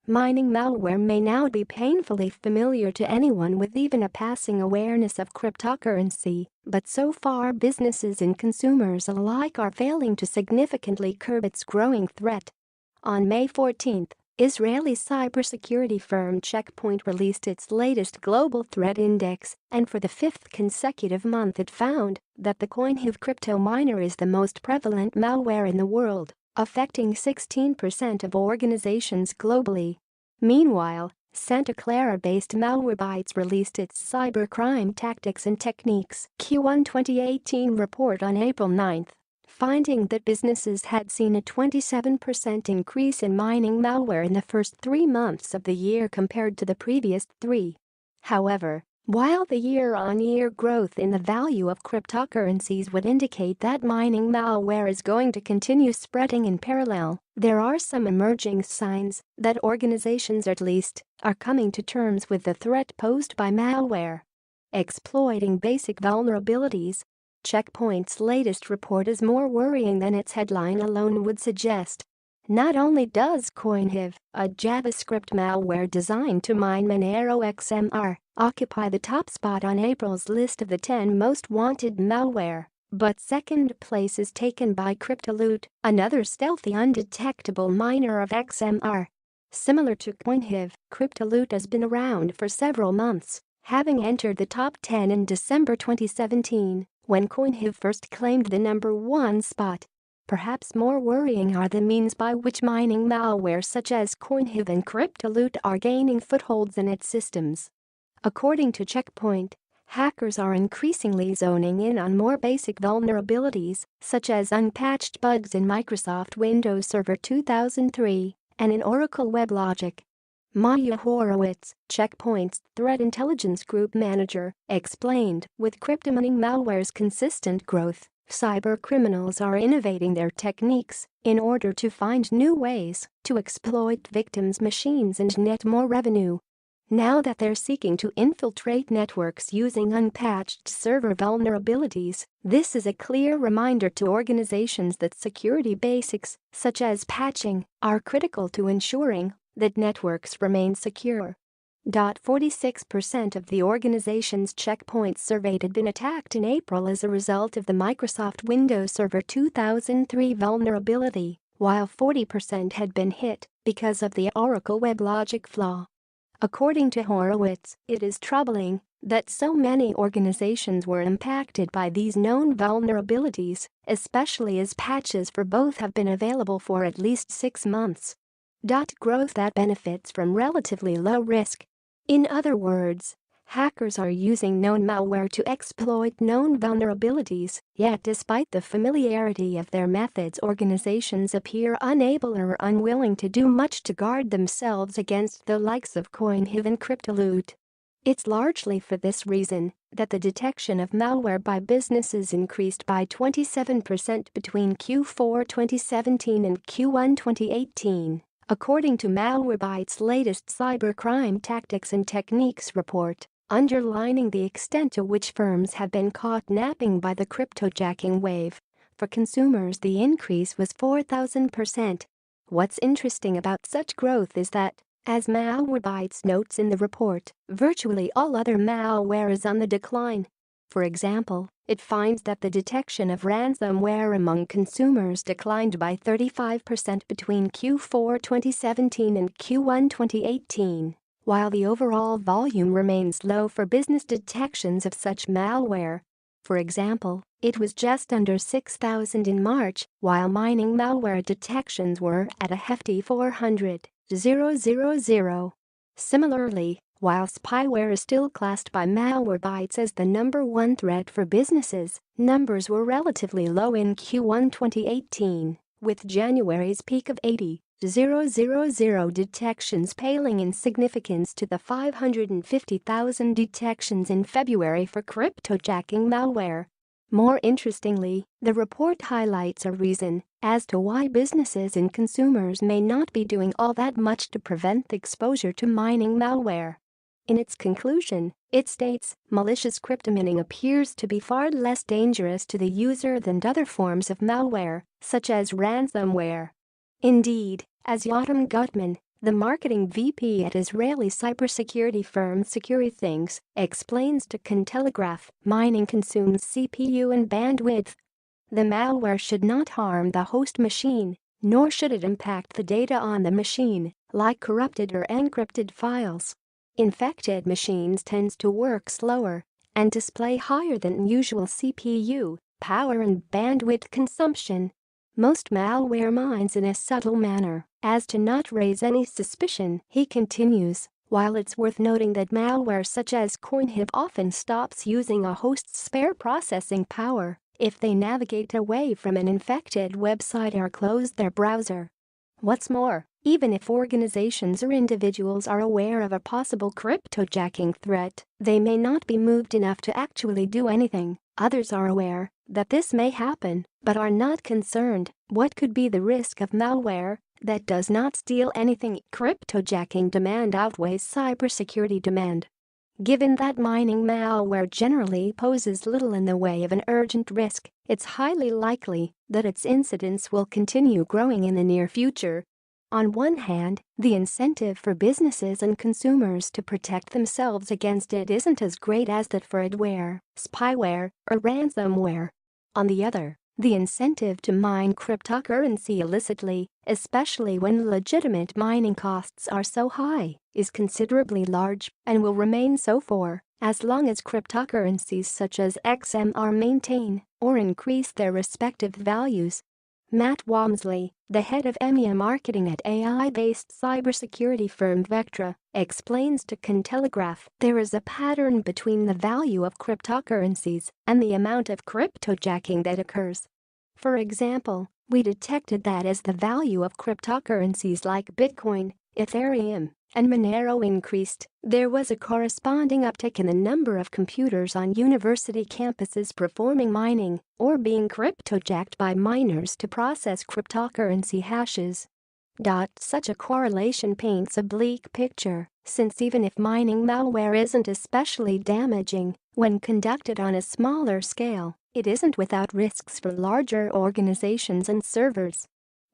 Mining malware may now be painfully familiar to anyone with even a passing awareness of cryptocurrency, but so far businesses and consumers alike are failing to significantly curb its growing threat. On May 14, Israeli cybersecurity firm Check Point released its latest global threat index, and for the fifth consecutive month it found that the Coinhive crypto miner is the most prevalent malware in the world, affecting 16% of organizations globally. Meanwhile, Santa Clara-based Malwarebytes released its Cybercrime Tactics and Techniques Q1 2018 report on April 9, finding that businesses had seen a 27% increase in mining malware in the first 3 months of the year compared to the previous 3. However, while the year-on-year growth in the value of cryptocurrencies would indicate that mining malware is going to continue spreading in parallel, there are some emerging signs that organizations at least are coming to terms with the threat posed by malware. Exploiting basic vulnerabilities. Check Point's latest report is more worrying than its headline alone would suggest. Not only does Coinhive, a JavaScript malware designed to mine Monero XMR, occupy the top spot on April's list of the 10 most wanted malware, but second place is taken by Cryptoloot, another stealthy undetectable miner of XMR. Similar to Coinhive, Cryptoloot has been around for several months, having entered the top 10 in December 2017, when Coinhive first claimed the number 1 spot. Perhaps more worrying are the means by which mining malware such as Coinhive and Cryptoloot are gaining footholds in its systems. According to Check Point, hackers are increasingly zoning in on more basic vulnerabilities, such as unpatched bugs in Microsoft Windows Server 2003 and in Oracle WebLogic. Maya Horowitz, Check Point's Threat Intelligence Group Manager, explained, with cryptomining malware's consistent growth, cybercriminals are innovating their techniques in order to find new ways to exploit victims' machines and net more revenue. Now that they're seeking to infiltrate networks using unpatched server vulnerabilities, this is a clear reminder to organizations that security basics, such as patching, are critical to ensuring that networks remain secure. 46% of the organizations Check Point surveyed had been attacked in April as a result of the Microsoft Windows Server 2003 vulnerability, while 40% had been hit because of the Oracle WebLogic flaw. According to Horowitz, it is troubling that so many organizations were impacted by these known vulnerabilities, especially as patches for both have been available for at least 6 months. Growth that benefits from relatively low risk. In other words, hackers are using known malware to exploit known vulnerabilities, yet despite the familiarity of their methods, organizations appear unable or unwilling to do much to guard themselves against the likes of Coinhive and Cryptoloot. It's largely for this reason that the detection of malware by businesses increased by 27% between Q4 2017 and Q1 2018. According to Malwarebytes' latest Cybercrime Tactics and Techniques report, underlining the extent to which firms have been caught napping by the cryptojacking wave. For consumers, the increase was 4,000%. What's interesting about such growth is that, as Malwarebytes notes in the report, virtually all other malware is on the decline. For example, it finds that the detection of ransomware among consumers declined by 35% between Q4 2017 and Q1 2018, while the overall volume remains low for business detections of such malware. For example, it was just under 6,000 in March, while mining malware detections were at a hefty 400,000. Similarly, while spyware is still classed by Malwarebytes as the number 1 threat for businesses, numbers were relatively low in Q1 2018, with January's peak of 80,000 detections paling in significance to the 550,000 detections in February for cryptojacking malware. More interestingly, the report highlights a reason as to why businesses and consumers may not be doing all that much to prevent the exposure to mining malware. In its conclusion, it states, malicious cryptomining appears to be far less dangerous to the user than other forms of malware, such as ransomware. Indeed, as Yotam Gutman, The marketing VP at Israeli cybersecurity firm SecuriThings explains to Cointelegraph mining consumes CPU and bandwidth. The malware should not harm the host machine, nor should it impact the data on the machine, like corrupted or encrypted files. Infected machines tend to work slower and display higher than usual CPU, power and bandwidth consumption. Most malware mines in a subtle manner, as to not raise any suspicion, he continues. While it's worth noting that malware such as Coinhive often stops using a host's spare processing power if they navigate away from an infected website or close their browser. What's more, even if organizations or individuals are aware of a possible cryptojacking threat, they may not be moved enough to actually do anything. Others are aware that this may happen, but are not concerned. What could be the risk of malware that does not steal anything? Cryptojacking demand outweighs cybersecurity demand. Given that mining malware generally poses little in the way of an urgent risk, it's highly likely that its incidence will continue growing in the near future. On one hand, the incentive for businesses and consumers to protect themselves against it isn't as great as that for adware, spyware, or ransomware. On the other, the incentive to mine cryptocurrency illicitly, especially when legitimate mining costs are so high, is considerably large and will remain so for as long as cryptocurrencies such as XMR maintain or increase their respective values. Matt Walmsley, the head of EMEA marketing at AI-based cybersecurity firm Vectra, explains to Cointelegraph there is a pattern between the value of cryptocurrencies and the amount of cryptojacking that occurs. For example, we detected that as the value of cryptocurrencies like Bitcoin, Ethereum, and Monero increased, there was a corresponding uptick in the number of computers on university campuses performing mining or being cryptojacked by miners to process cryptocurrency hashes. Such a correlation paints a bleak picture, since even if mining malware isn't especially damaging when conducted on a smaller scale, it isn't without risks for larger organizations and servers.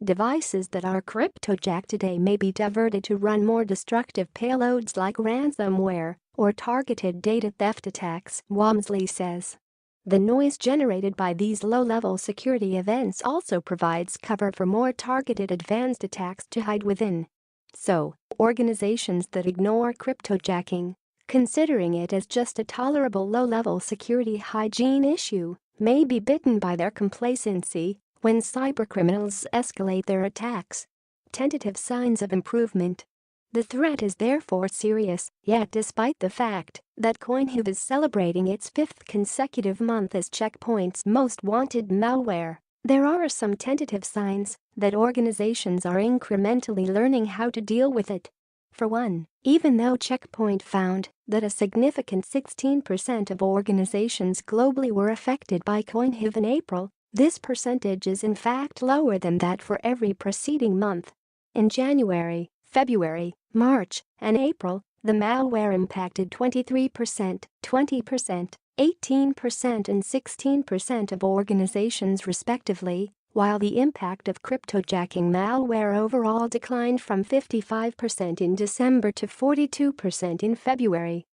Devices that are cryptojacked today may be diverted to run more destructive payloads like ransomware or targeted data theft attacks, Walmsley says. The noise generated by these low-level security events also provides cover for more targeted advanced attacks to hide within. So, organizations that ignore cryptojacking, considering it as just a tolerable low-level security hygiene issue, may be bitten by their complacency when cybercriminals escalate their attacks. Tentative signs of improvement. The threat is therefore serious, yet despite the fact that Coinhive is celebrating its 5th consecutive month as Check Point's most wanted malware, there are some tentative signs that organizations are incrementally learning how to deal with it. For one, even though Check Point found that a significant 16% of organizations globally were affected by Coinhive in April, this percentage is in fact lower than that for every preceding month. In January, February, March, and April, the malware impacted 23%, 20%, 18% and 16% of organizations respectively, while the impact of cryptojacking malware overall declined from 55% in December to 42% in February.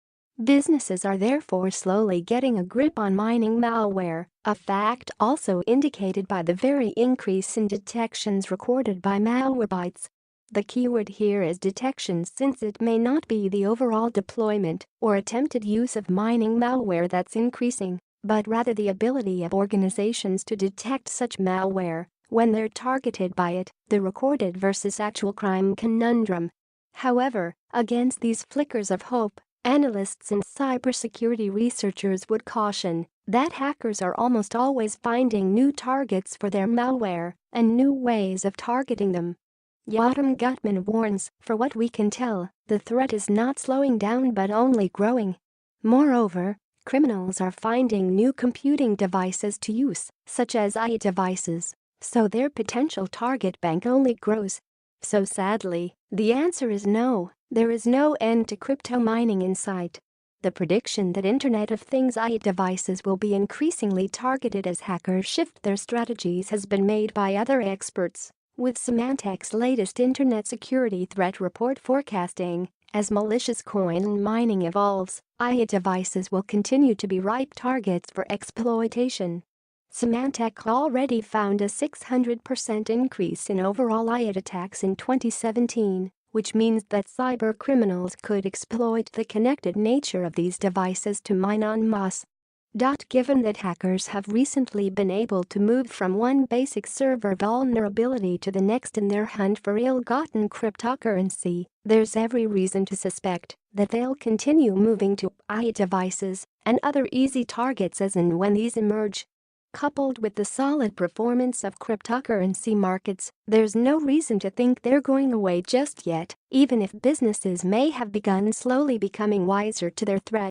Businesses are therefore slowly getting a grip on mining malware, a fact also indicated by the very increase in detections recorded by Malwarebytes. The keyword here is detections, since it may not be the overall deployment or attempted use of mining malware that's increasing, but rather the ability of organizations to detect such malware when they're targeted by it, the recorded versus actual crime conundrum. However, against these flickers of hope, analysts and cybersecurity researchers would caution that hackers are almost always finding new targets for their malware and new ways of targeting them. Yotam Gutman warns, for what we can tell, the threat is not slowing down but only growing. Moreover, criminals are finding new computing devices to use, such as AI devices, so their potential target bank only grows. So sadly, the answer is no, there is no end to crypto mining in sight. The prediction that Internet of Things AI devices will be increasingly targeted as hackers shift their strategies has been made by other experts. With Symantec's latest internet security threat report forecasting, as malicious coin mining evolves, AI devices will continue to be ripe targets for exploitation. Symantec already found a 600% increase in overall AI attacks in 2017, which means that cybercriminals could exploit the connected nature of these devices to mine en masse. Given that hackers have recently been able to move from one basic server vulnerability to the next in their hunt for ill-gotten cryptocurrency, there's every reason to suspect that they'll continue moving to AI devices and other easy targets as and when these emerge. Coupled with the solid performance of cryptocurrency markets, there's no reason to think they're going away just yet, even if businesses may have begun slowly becoming wiser to their threat.